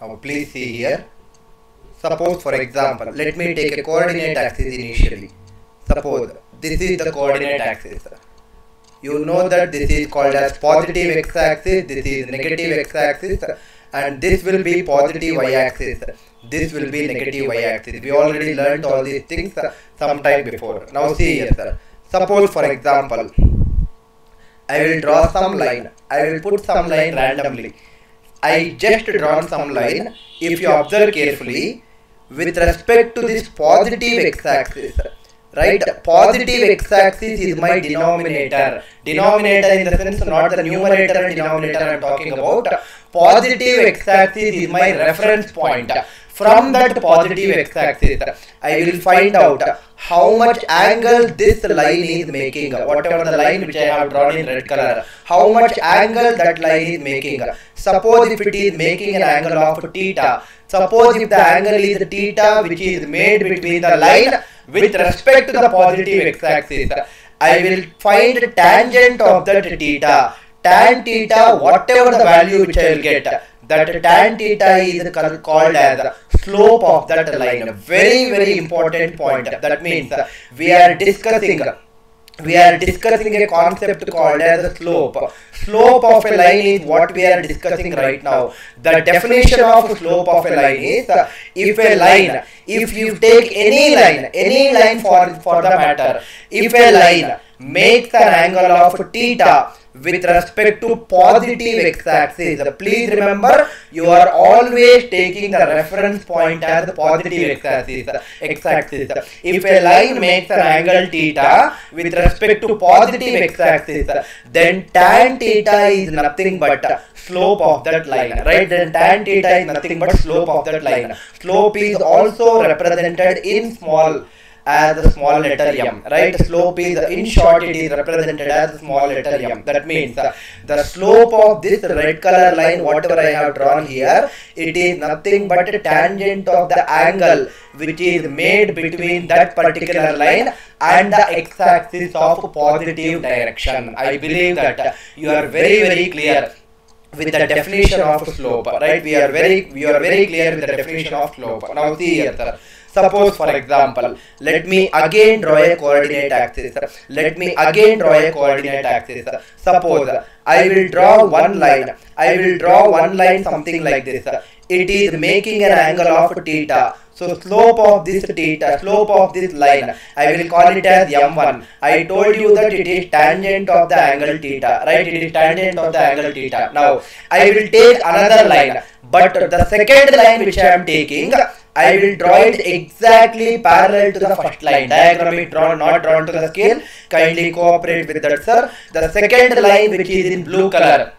Now please see here. Suppose for example, let me take a coordinate axis initially. Suppose this is the coordinate axis. You know that this is called as positive x-axis, this is negative x-axis, and this will be positive y-axis. This will be negative y-axis. We already learned all these things some time before. Now see here, sir. Suppose for example, I will draw some line. I will put some line randomly. I just drawn some line. If you observe carefully, with respect to this positive x-axis, right, positive x-axis is my denominator. Denominator in the sense not the numerator and denominator I am talking about. Positive x-axis is my reference point. From that positive x-axis, I will find out how much angle this line is making. Whatever the line which I have drawn in red color, how much angle that line is making. Suppose if it is making an angle of theta. Suppose if the angle is theta which is made between the line with respect to the positive x-axis, I will find tangent of that theta. Tan theta, whatever the value which I will get, that tan theta is called as slope of that line. Very important point. That means we are discussing a concept called as slope. Slope of a line is what we are discussing right now. The definition of slope of a line is if you take any line for the matter, if a line makes an angle of theta with respect to positive x-axis. Please remember, you are always taking the reference point as the positive x-axis. If a line makes an angle theta with respect to positive x-axis, then tan theta is nothing but slope of that line, right? Then tan theta is nothing but slope of that line. Slope is also represented in small as the small letter m, right? Slope is, in short, it is represented as the small letter m. That means the slope of this red color line, whatever I have drawn here, it is nothing but a tangent of the angle which is made between that particular line and the x-axis of positive direction. I believe that you are very clear with the definition of slope, right? We are very clear with the definition of slope. Now see here, sir. Suppose for example, let me again draw a coordinate axis. Suppose I will draw one line. Something like this. It is making an angle of theta. So slope of this line, I will call it as m1. I told you that it is tangent of the angle theta, right? It is tangent of the angle theta. Now I will take another line, but the second line which I am taking, I will draw it exactly parallel to the first line. Diagram is drawn, not drawn to the scale. Kindly cooperate with that, sir. The second line which is in blue color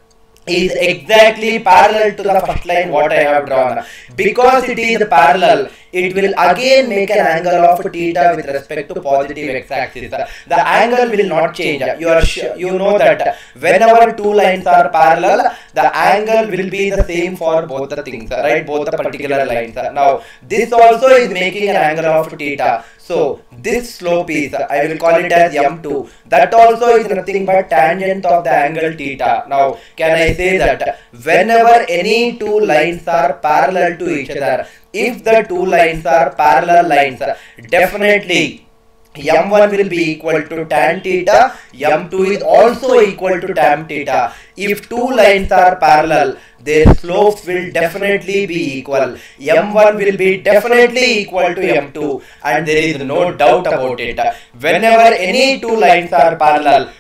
is exactly parallel to the first line what I have drawn. Because it is parallel, it will again make an angle of theta with respect to positive x-axis. The angle will not change. You know that whenever two lines are parallel, the angle will be the same for both the things, right? Both the particular lines. Now, this also is making an angle of theta. So, this slope is, I will call it as m2. That also is nothing but tangent of the angle theta. Now, can I say that whenever any two lines are parallel to each other, if the two lines are parallel lines, definitely m1 will be equal to tan theta, m2 is also equal to tan theta. If two lines are parallel, their slopes will definitely be equal. m1 will be definitely equal to m2, and there is no doubt about it. Whenever any two lines are parallel,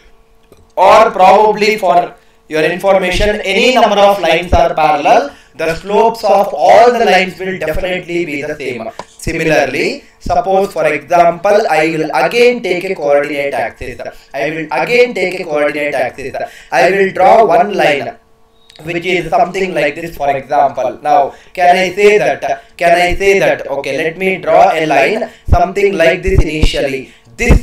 or probably for your information, any number of lines are parallel, the slopes of all the lines will definitely be the same. Similarly, suppose for example, I will again take a coordinate axis. I will draw one line which is something like this, for example. Now, can I say that, okay, let me draw a line, something like this initially. This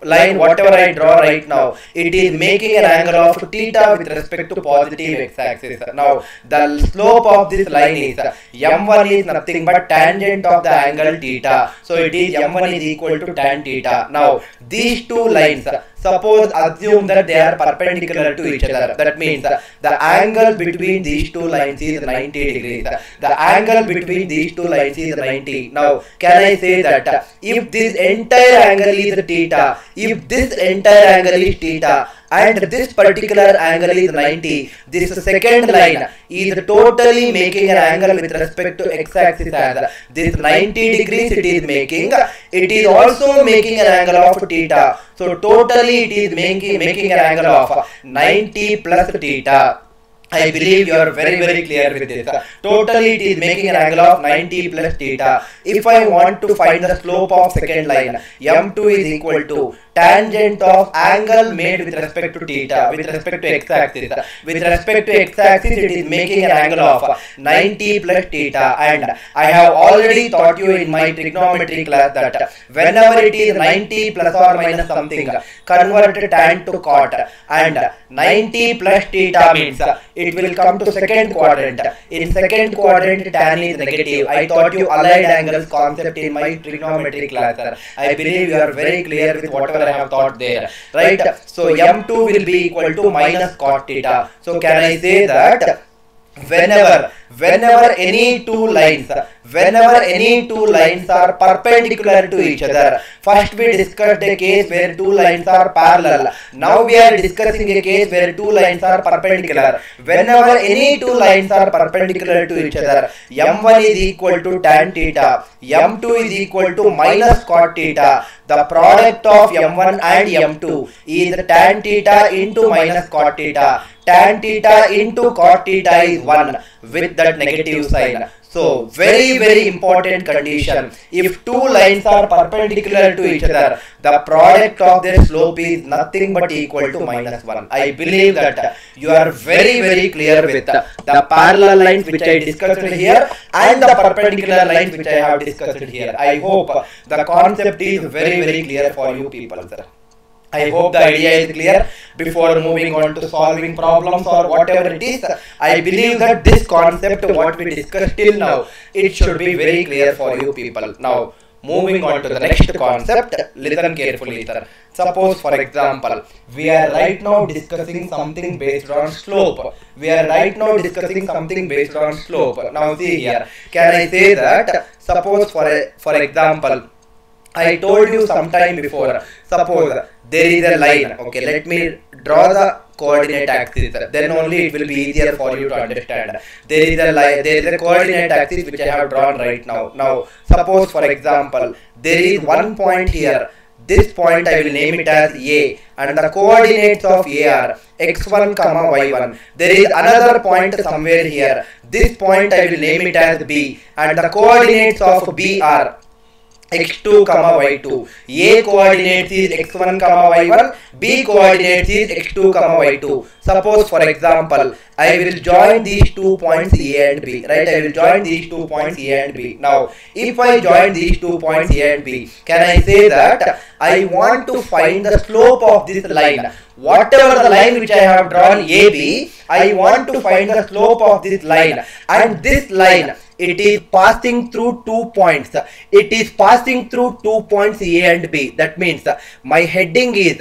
line, whatever I draw right now, it is making an angle of theta with respect to positive x-axis. Now, the slope of this line is, m1 is nothing but tangent of the angle theta. So, it is m1 is equal to tan theta. Now, these two lines, Suppose assume that they are perpendicular to each other. That means the angle between these two lines is 90 degrees. The angle between these two lines is 90. Now, can I say that if this entire angle is theta, if this entire angle is theta, and this particular angle is 90, this second line is totally making an angle with respect to x-axis as this 90 degrees it is making. It is also making an angle of theta. So totally it is making an angle of 90 plus theta. I believe you are very clear with this. Totally it is making an angle of 90 plus theta. If I want to find the slope of second line, m2 is equal to tangent of angle made with respect to theta, with respect to x-axis. With respect to x-axis it is making an angle of 90 plus theta, and I have already taught you in my trigonometry class that whenever it is 90 plus or minus something, convert tan to cot, and 90 plus theta means it will come to second quadrant. In second quadrant tan is negative. I taught you allied angles concept in my trigonometry class. I believe you are very clear with whatever I have taught there, right? So m2 will be equal to minus cot theta. So can I say that whenever any two lines are perpendicular to each other, first we discussed a case where two lines are parallel. Now we are discussing a case where two lines are perpendicular. Whenever any two lines are perpendicular to each other, m1 is equal to tan theta, m2 is equal to minus cot theta. The product of m1 and m2 is tan theta into minus cot theta. Tan theta into cot theta is 1 with that negative sign. So very important condition. If two lines are perpendicular to each other, the product of their slope is nothing but equal to minus 1. I believe that you are very clear with the parallel lines which I discussed here and the perpendicular lines which I have discussed here. I hope the concept is very clear for you people, sir. I hope the idea is clear. Before moving on to solving problems or whatever it is, I believe that this concept, what we discussed till now, it should be very clear for you people. Now, moving on to the next concept, listen carefully, sir. Suppose, for example, we are right now discussing something based on slope. Now, see here. Can I say that? Suppose, for example, I told you sometime before, suppose there is a line. Okay, let me draw the coordinate axis, then only it will be easier for you to understand. There is a line, there is a coordinate axis which I have drawn right now. Now, suppose for example, there is one point here. This point I will name it as A, and the coordinates of A are x1, y1. There is another point somewhere here. This point I will name it as B, and the coordinates of B are x2, y2. A coordinates is x1, y1. B coordinates is x2, y2. Suppose for example, I will join these 2 points A and B, right? I will join these 2 points A and B. Now, if I join these 2 points A and B, can I say that I want to find the slope of this line? Whatever the line which I have drawn AB, I want to find the slope of this line. And this line, it is passing through 2 points. It is passing through 2 points A and B. That means my heading is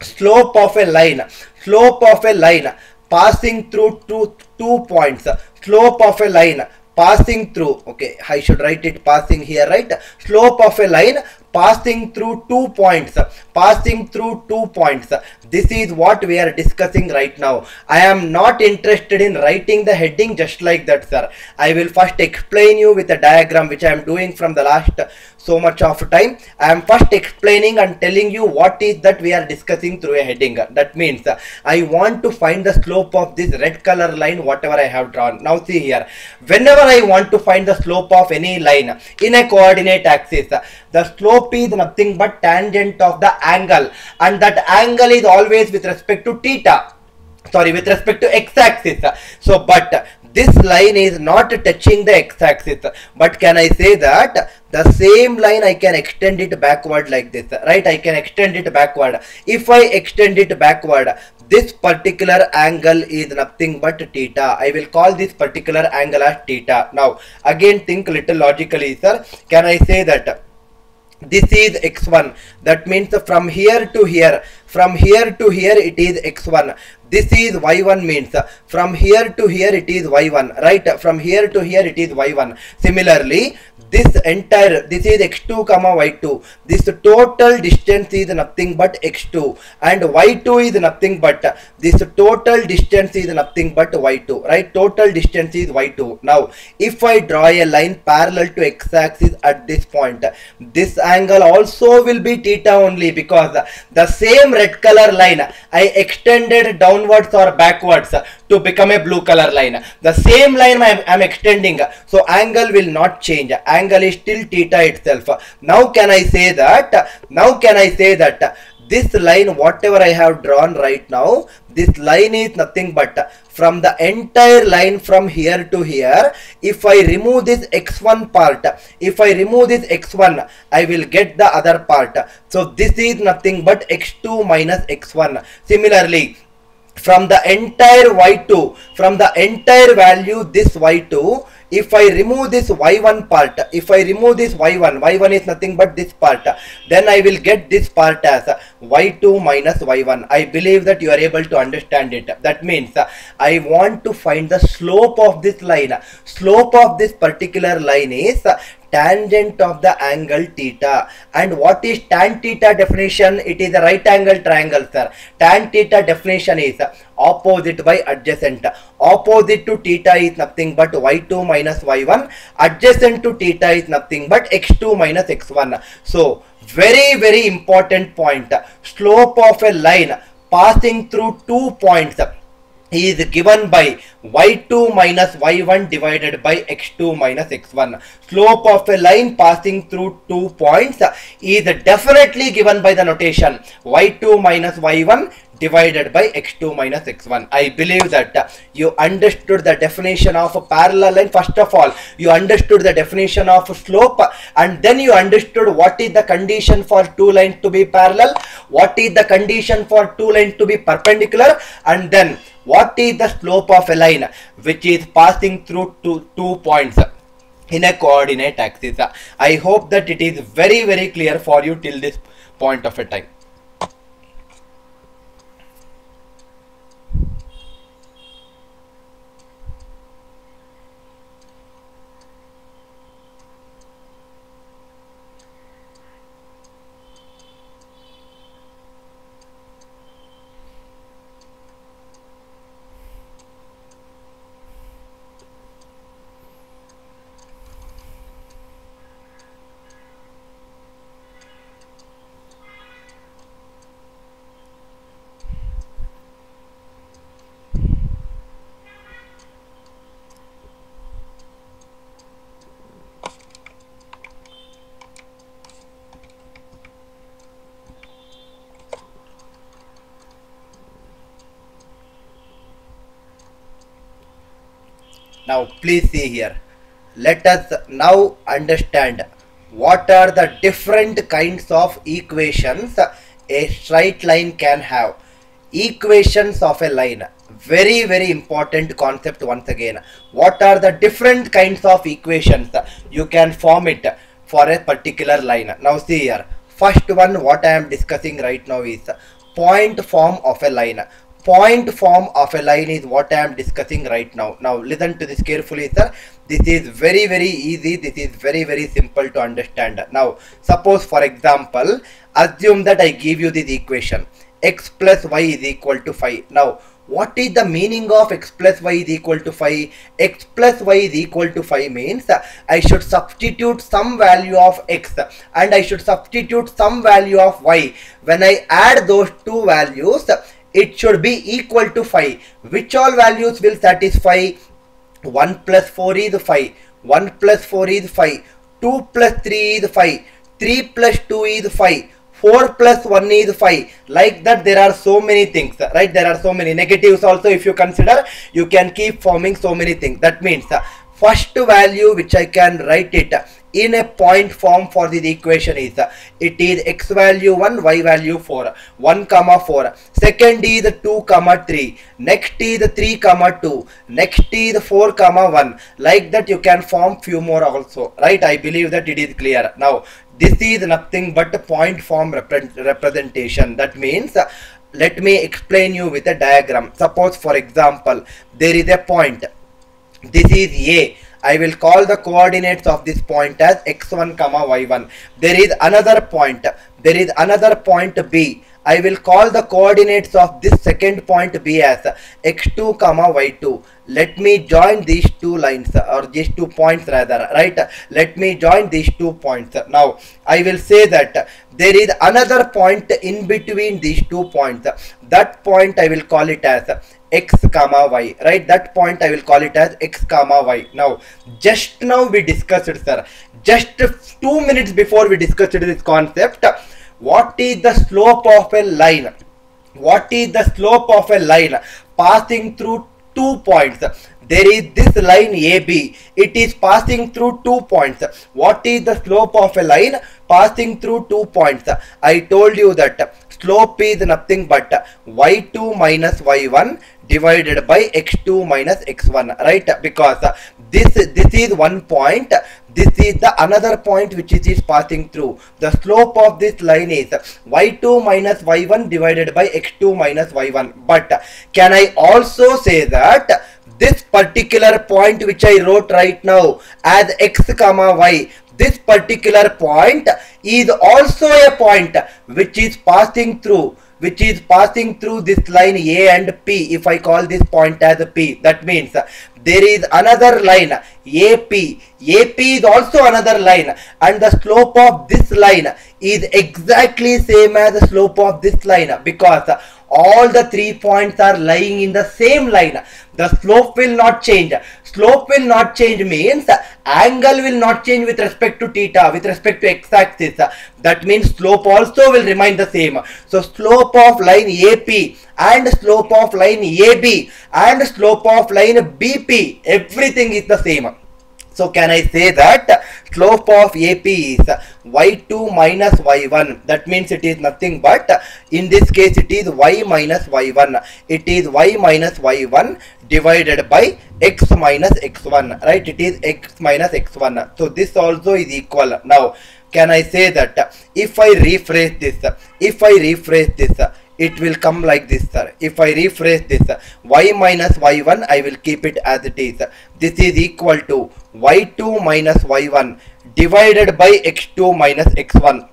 slope of a line. Slope of a line passing through two points. Slope of a line passing through. Okay, I should write it passing here, right? Slope of a line passing through 2 points. Passing through 2 points. This is what we are discussing right now. I am not interested in writing the heading just like that, sir. I will first explain you with a diagram which I am doing from the last so much of time. I am first explaining and telling you what is that we are discussing through a heading. That means I want to find the slope of this red color line, whatever I have drawn. Now see here. Whenever I want to find the slope of any line in a coordinate axis, the slope is nothing but tangent of the angle, and that angle is always with respect to theta. Sorry, with respect to x-axis. So, but this line is not touching the x-axis. But can I say that the same line I can extend it backward like this, right? I can extend it backward. If I extend it backward, this particular angle is nothing but theta. I will call this particular angle as theta. Now, again think little logically, sir. Can I say that this is x1. That means from here to here, it is x1. This is y1 means from here to here it is y1, right? From here to here it is y1. Similarly, this is x2 comma y2. This total distance is nothing but x2, and y2 is nothing but, this total distance is nothing but y2, right? Total distance is y2. Now if I draw a line parallel to x-axis at this point, this angle also will be theta only, because the same red color line I extended downwards or backwards to become a blue color line. The same line I am extending, so angle will not change. Angle is still theta itself. Now can I say that this line, whatever I have drawn right now, this line is nothing but from the entire line from here to here. If I remove this x1 part, I will get the other part. So this is nothing but x2 minus x1. Similarly, from the entire y2, from the entire value this y2, if I remove this y1 part, y1 is nothing but this part, then I will get this part as y2 minus y1. I believe that you are able to understand it. That means I want to find the slope of this line. Slope of this particular line is tangent of the angle theta. And what is tan theta definition? It is a right angle triangle, sir. Tan theta definition is opposite by adjacent. Opposite to theta is nothing but y2 minus y1. Adjacent to theta is nothing but x2 minus x1. So very, very important point. Slope of a line passing through 2 points is given by y2 minus y1 divided by x2 minus x1. Slope of a line passing through 2 points is definitely given by the notation y2 minus y1 divided by x2 minus x1. I believe that you understood the definition of a parallel line. First of all, you understood the definition of slope, and then you understood what is the condition for two lines to be parallel, what is the condition for two lines to be perpendicular, and then what is the slope of a line which is passing through two points in a coordinate axis. I hope that it is very, very clear for you till this point of a time. Now please see here. Let us now understand what are the different kinds of equations a straight line can have. Equations of a line. Very, very important concept once again. What are the different kinds of equations you can form it for a particular line? Now see here. First one, what I am discussing right now is point form of a line. Point form of a line is what I am discussing right now. Now listen to this carefully, sir. This is very, very easy. This is very, very simple to understand. Now suppose, for example, assume that I give you this equation, x plus y is equal to 5. Now what is the meaning of x plus y is equal to 5? X plus y is equal to 5 means I should substitute some value of x and I should substitute some value of y. When I add those two values, it should be equal to 5. Which all values will satisfy? 1 plus 4 is 5. 1 plus 4 is 5. 2 plus 3 is 5. 3 plus 2 is 5. 4 plus 1 is 5. Like that, there are so many things, right? There are so many negatives also. If you consider, you can keep forming so many things. That means first value which I can write it in a point form for this equation is it is x value 1, y value 4, 1 comma 4. Second is 2 comma 3. Next is 3 comma 2. Next is 4 comma 1. Like that you can form few more also, right? I believe that it is clear. Now this is nothing but a point form representation. That means let me explain you with a diagram. Suppose for example there is a point. This is A. I will call the coordinates of this point as x1 comma y1. There is another point. There is another point B. I will call the coordinates of this second point B as x2 comma y2. Let me join these two lines, or these 2 points rather, right? Let me join these 2 points. Now I will say that there is another point in between these 2 points. That point I will call it as x comma y, right? That point I will call it as x comma y. Now just now we discussed it, sir. Just 2 minutes before we discussed this concept. What is the slope of a line? What is the slope of a line passing through 2 points? There is this line AB. It is passing through 2 points. What is the slope of a line passing through 2 points? I told you that slope is nothing but y2 minus y1 divided by x2 minus x1, right? Because this is one point. This is the another point which it is passing through. The slope of this line is y2 minus y1 divided by x2 minus y1. But can I also say that this particular point which I wrote right now as x comma y, this particular point is also a point which is passing through this line A and P. If I call this point as P, that means there is another line AP. AP is also another line, and the slope of this line is exactly same as the slope of this line, because all the 3 points are lying in the same line. The slope will not change. Slope will not change means angle will not change with respect to theta, with respect to x-axis. That means slope also will remain the same. So slope of line AP and slope of line AB and slope of line BP, everything is the same. So can I say that slope of AP is y2 minus y1? That means it is nothing but, in this case it is y minus y1. It is y minus y1 divided by x minus x1, right? It is x minus x1. So this also is equal. Now can I say that if I rephrase this, it will come like this, sir. If I rephrase this, y minus y1, I will keep it as it is. This is equal to y2 minus y1 divided by x2 minus x1.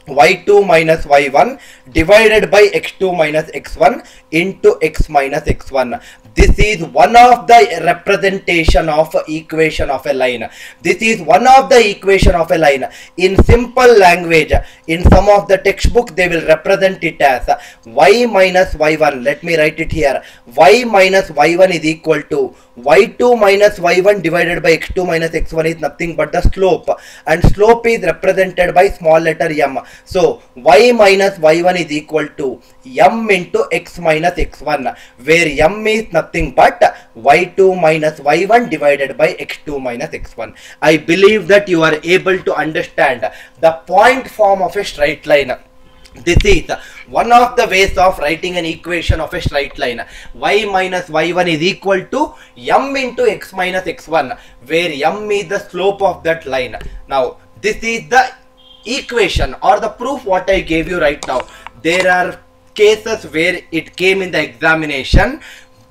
y2 minus y1 divided by x2 minus x1 into x minus x1. This is one of the representation of equation of a line. This is one of the equation of a line. In simple language, in some of the textbook, they will represent it as y minus y1. Let me write it here. Y minus y1 is equal to y2 minus y1 divided by x2 minus x1 is nothing but the slope, and slope is represented by small letter m. So y minus y1 is equal to m into x minus x1, where m is nothing but y2 minus y1 divided by x2 minus x1. I believe that you are able to understand the point form of a straight line. This is one of the ways of writing an equation of a straight line. Y minus y1 is equal to m into x minus x1, where m is the slope of that line. Now this is the equation or the proof what I gave you right now. There are cases where it came in the examination,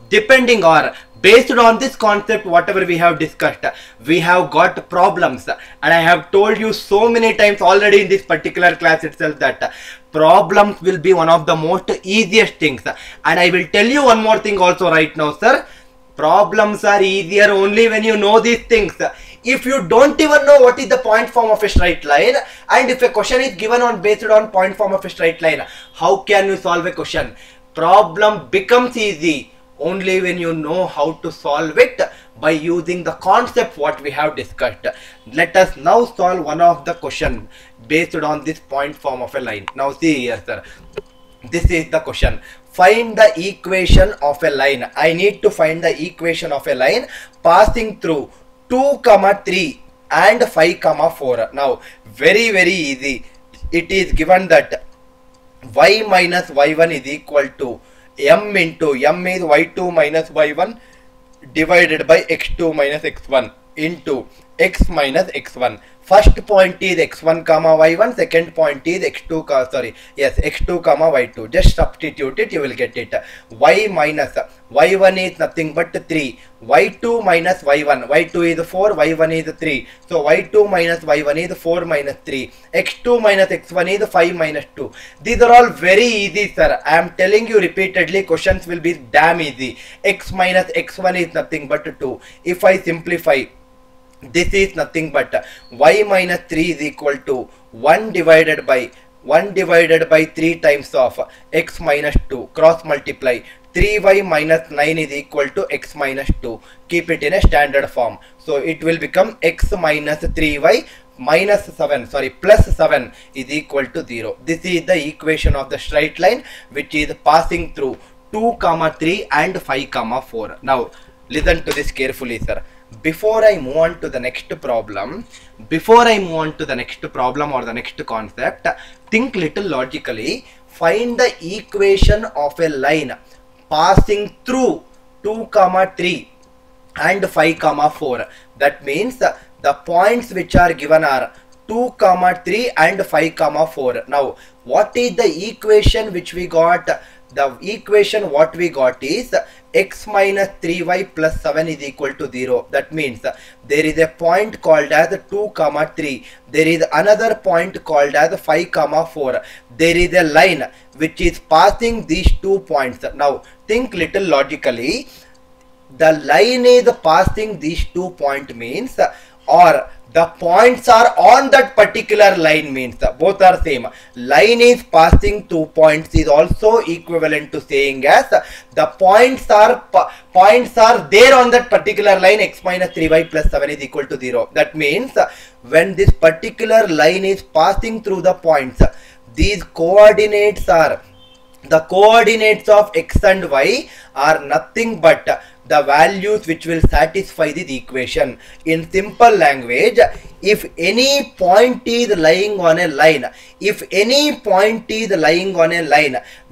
depending or based on this concept, whatever we have discussed, we have got problems. And I have told you so many times already in this particular class itself that problems will be one of the most easiest things. And I will tell you one more thing also right now, sir. Problems are easier only when you know these things. If you don't even know what is the point form of a straight line, and if a question is given on based on point form of a straight line, how can you solve a question? Problem becomes easy only when you know how to solve it by using the concept what we have discussed. Let us now solve one of the question based on this point form of a line. Now see here, sir. This is the question. Find the equation of a line. I need to find the equation of a line passing through 2, 3. and 5 comma 4. Now very easy. It is given that y minus y1 is equal to m into m is y2 minus y1 divided by x2 minus x1 into x minus x1. First point is x1 comma y1, second point is x2 comma y2. Just substitute it, you will get it. Y minus y1 is nothing but 3, y2 minus y1, y2 is 4, y1 is 3, so y2 minus y1 is 4 minus 3, x2 minus x1 is 5 minus 2. These are all very easy, sir. I am telling you repeatedly, questions will be damn easy. X minus x1 is nothing but 2. If I simplify, this is nothing but y minus 3 is equal to 1 divided by 3 times of x minus 2, cross multiply. 3y minus 9 is equal to x minus 2. Keep it in a standard form. So it will become x minus 3y minus 7, plus 7 is equal to 0. This is the equation of the straight line which is passing through 2 comma 3 and 5 comma 4. Now listen to this carefully, sir. Before I move on to the next problem or the next concept, think little logically. Find the equation of a line passing through 2 comma 3 and 5 comma 4. That means the points which are given are 2 comma 3 and 5 comma 4. Now what is the equation which we got? The equation what we got is x minus 3y plus 7 is equal to 0. That means there is a point called as 2 comma 3. There is another point called as 5 comma 4. There is a line which is passing these 2 points. Now think little logically. The line is passing these 2 points means, or the points are on that particular line means, both are same. Line is passing 2 points is also equivalent to saying as the points are there on that particular line. X minus 3y plus 7 is equal to 0. That means when this particular line is passing through the points, these coordinates are, the coordinates of x and y are nothing but the values which will satisfy this equation. In simple language, if any point is lying on a line,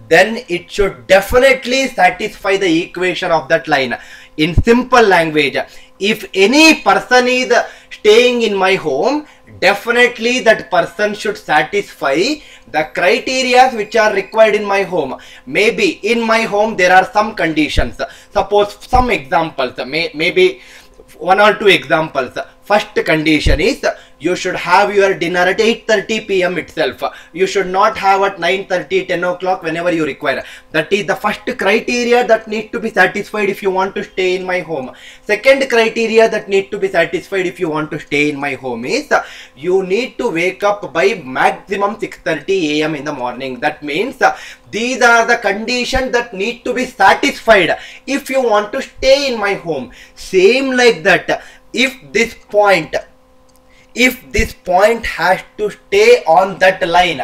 then it should definitely satisfy the equation of that line. In simple language, if any person is staying in my home, definitely that person should satisfy the criteria which are required in my home. Maybe in my home there are some conditions. Suppose some examples, maybe 1 or 2 examples. First condition is you should have your dinner at 8:30 p.m. itself. You should not have at 9:30, 10 o'clock whenever you require. That is the first criteria that need to be satisfied if you want to stay in my home. Second criteria that need to be satisfied if you want to stay in my home is you need to wake up by maximum 6:30 a.m. in the morning. That means these are the conditions that need to be satisfied if you want to stay in my home. Same like that, if this point has to stay on that line,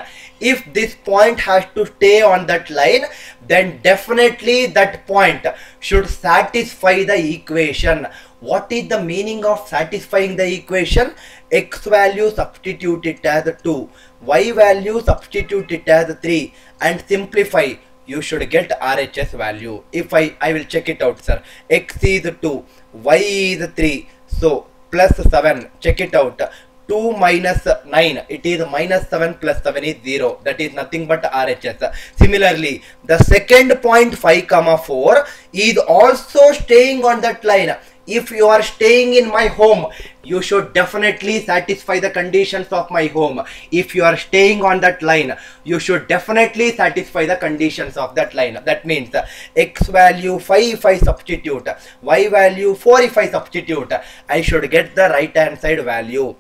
then definitely that point should satisfy the equation. What is the meaning of satisfying the equation? X value substitute it as 2, y value substitute it as 3, and simplify. You should get RHS value. If I will check it out, sir. X is 2, y is 3, so plus 7, check it out. 2 minus 9, it is minus 7 plus 7 is 0. That is nothing but RHS. Similarly, the second point 5 comma 4 is also staying on that line. If you are staying in my home, you should definitely satisfy the conditions of my home. If you are staying on that line, you should definitely satisfy the conditions of that line. That means x value 5 if I substitute, y value 4 if I substitute, I should get the right hand side value.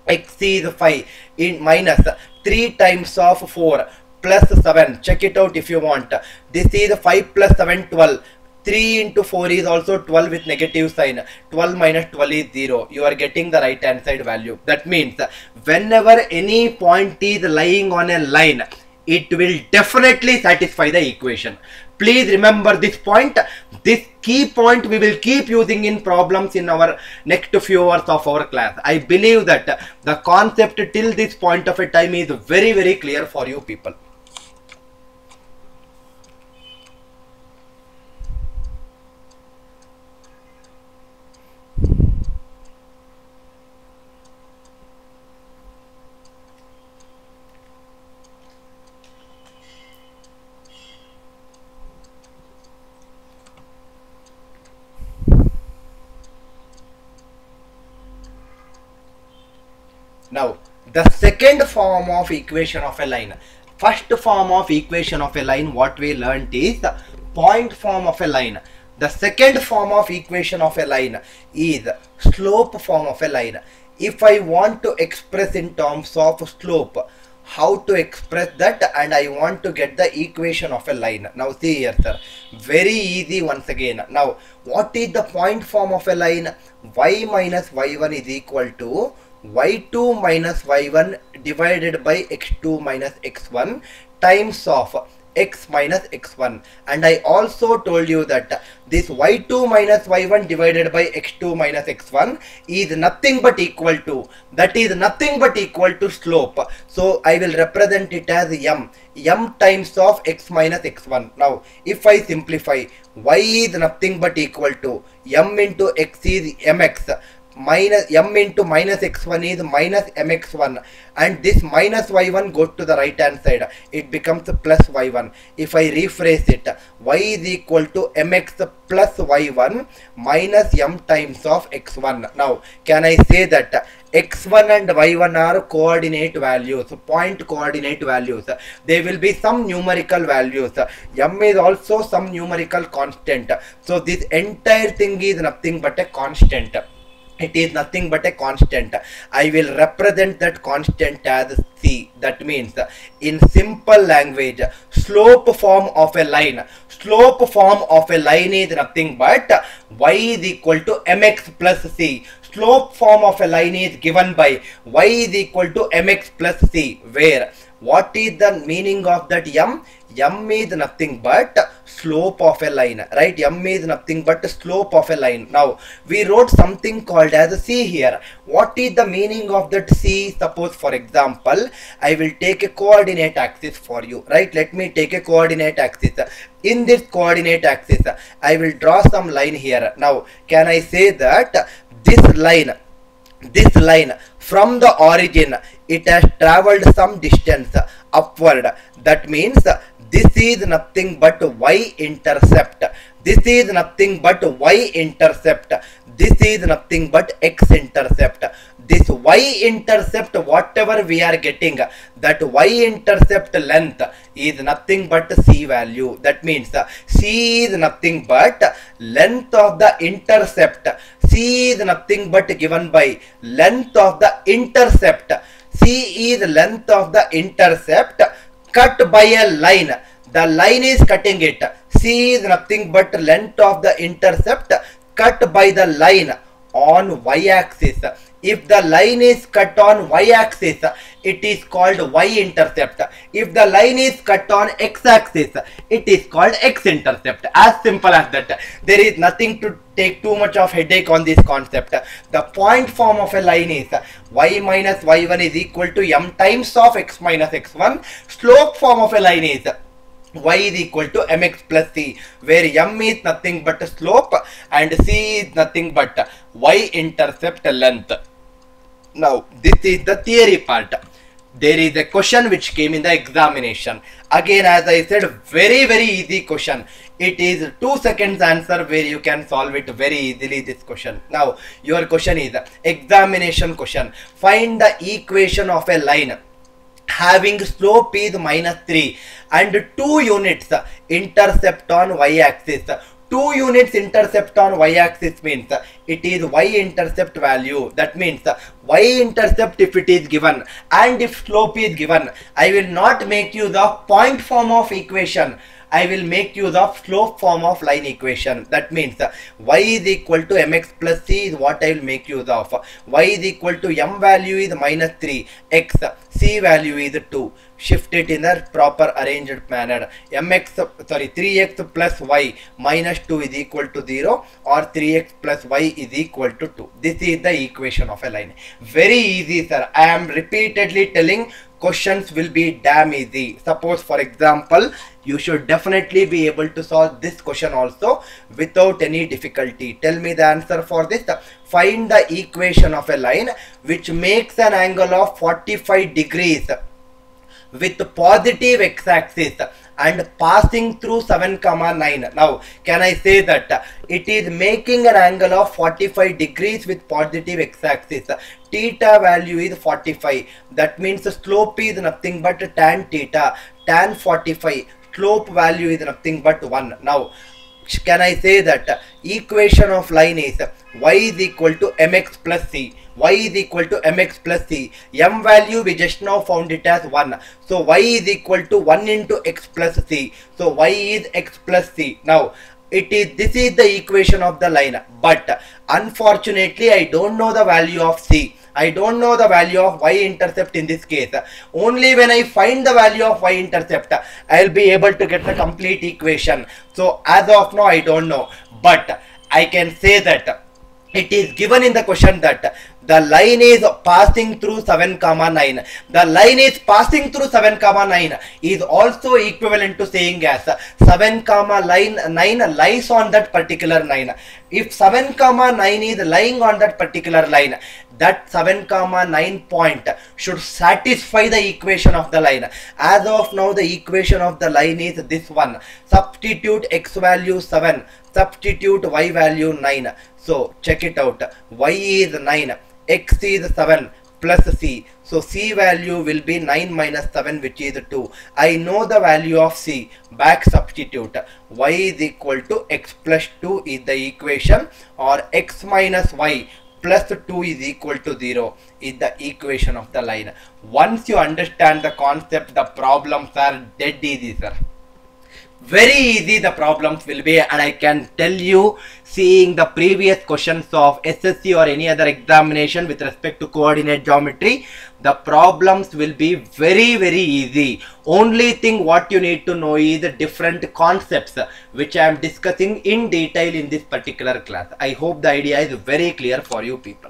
X is 5 in minus 3 times of 4 plus 7. Check it out if you want. This is 5 plus 7, 12. 3 into 4 is also 12 with negative sign. 12 minus 12 is 0. You are getting the right hand side value. That means whenever any point is lying on a line, it will definitely satisfy the equation. Please remember this point. This key point we will keep using in problems in our next few hours of our class. I believe that the concept till this point of a time is very, very clear for you people. Now, the second form of equation of a line. First form of equation of a line, what we learnt is the point form of a line. The second form of equation of a line is slope form of a line. If I want to express in terms of slope, how to express that, and I want to get the equation of a line. Now see here, sir, very easy once again. Now, what is the point form of a line? Y minus y1 is equal to y2 minus y1 divided by x2 minus x1 times of x minus x1. And I also told you that this y2 minus y1 divided by x2 minus x1 is nothing but equal to, that is nothing but equal to slope. So I will represent it as m times of x minus x1. Now if I simplify, y is nothing but equal to m into x is mx, minus m into minus x1 is minus mx1, and this minus y1 goes to the right hand side, it becomes plus y1. If I rephrase it, y is equal to mx plus y1 minus m times of x1. Now can I say that x1 and y1 are coordinate values, point coordinate values? They will be some numerical values. M is also some numerical constant. So this entire thing is nothing but a constant. It is nothing but a constant. I will represent that constant as C. That means in simple language, slope form of a line. Slope form of a line is nothing but y is equal to mx plus c. Slope form of a line is given by y is equal to mx plus c, where what is the meaning of that m? M is nothing but slope of a line, right? M is nothing but slope of a line. Now we wrote something called as C here. What is the meaning of that C? Suppose for example, I will take a coordinate axis for you, right? Let me take a coordinate axis. In this coordinate axis, I will draw some line here. Now can I say that this line from the origin, it has traveled some distance upward? That means this is nothing but y-intercept. This is nothing but y-intercept. This is nothing but x-intercept. This y-intercept, whatever we are getting, that y-intercept length is nothing but c value. That means c is nothing but length of the intercept. C is nothing but given by length of the intercept. C is length of the intercept cut by a line. The line is cutting it. C is nothing but length of the intercept cut by the line on y-axis. If the line is cut on y-axis, it is called y-intercept. If the line is cut on x-axis, it is called x-intercept. As simple as that. There is nothing to take too much of headache on this concept. The point form of a line is y minus y1 is equal to m times of x minus x1. Slope form of a line is y is equal to mx plus c, where m is nothing but slope and c is nothing but y-intercept length. Now this is the theory part. There is a question which came in the examination. Again, as I said, very, very easy question. It is 2 seconds answer where you can solve it very easily, this question. Now your question is examination question. Find the equation of a line having slope is minus 3 and 2 units intercept on y-axis. 2 units intercept on y-axis means it is y-intercept value. That means y-intercept if it is given and if slope is given, I will not make you the point form of equation. I will make use of slope form of line equation. That means y is equal to mx plus c is what I will make use of. Y is equal to m value is minus 3, x, c value is 2. Shift it in a proper arranged manner. 3x plus y minus 2 is equal to 0, or 3x plus y is equal to 2. This is the equation of a line. Very easy, sir. I am repeatedly telling, questions will be damn easy. Suppose for example, you should definitely be able to solve this question also without any difficulty. Tell me the answer for this. Find the equation of a line which makes an angle of 45 degrees with positive x-axis and passing through 7, 9. Now, can I say that it is making an angle of 45 degrees with positive x-axis? Theta value is 45. That means the slope is nothing but tan theta. Tan 45. Slope value is nothing but 1. Now, can I say that equation of line is y is equal to mx plus c. Y is equal to mx plus c. M value we just now found it as 1. So y is equal to 1 into x plus c. So y is x plus c. Now this is the equation of the line. But unfortunately I don't know the value of c. I don't know the value of y-intercept in this case. Only when I find the value of y-intercept, I will be able to get the complete equation. So as of now, I don't know. But I can say that it is given in the question that the line is passing through 7, 9. The line is passing through 7, 9 is also equivalent to saying as 7, 9 lies on that particular line. If 7, 9 is lying on that particular line, that 7, 9 point should satisfy the equation of the line. As of now, the equation of the line is this one. Substitute x value 7, substitute y value 9. So check it out. Y is 9, x is 7 plus c. So c value will be 9 minus 7, which is 2. I know the value of c. Back substitute. Y is equal to x plus 2 is the equation, or x minus y plus 2 is equal to 0 is the equation of the line. Once you understand the concept, the problems are dead easy, sir. Very easy the problems will be, and I can tell you, seeing the previous questions of SSC or any other examination with respect to coordinate geometry, the problems will be very, very easy. Only thing what you need to know is the different concepts which I am discussing in detail in this particular class. I hope the idea is very clear for you people.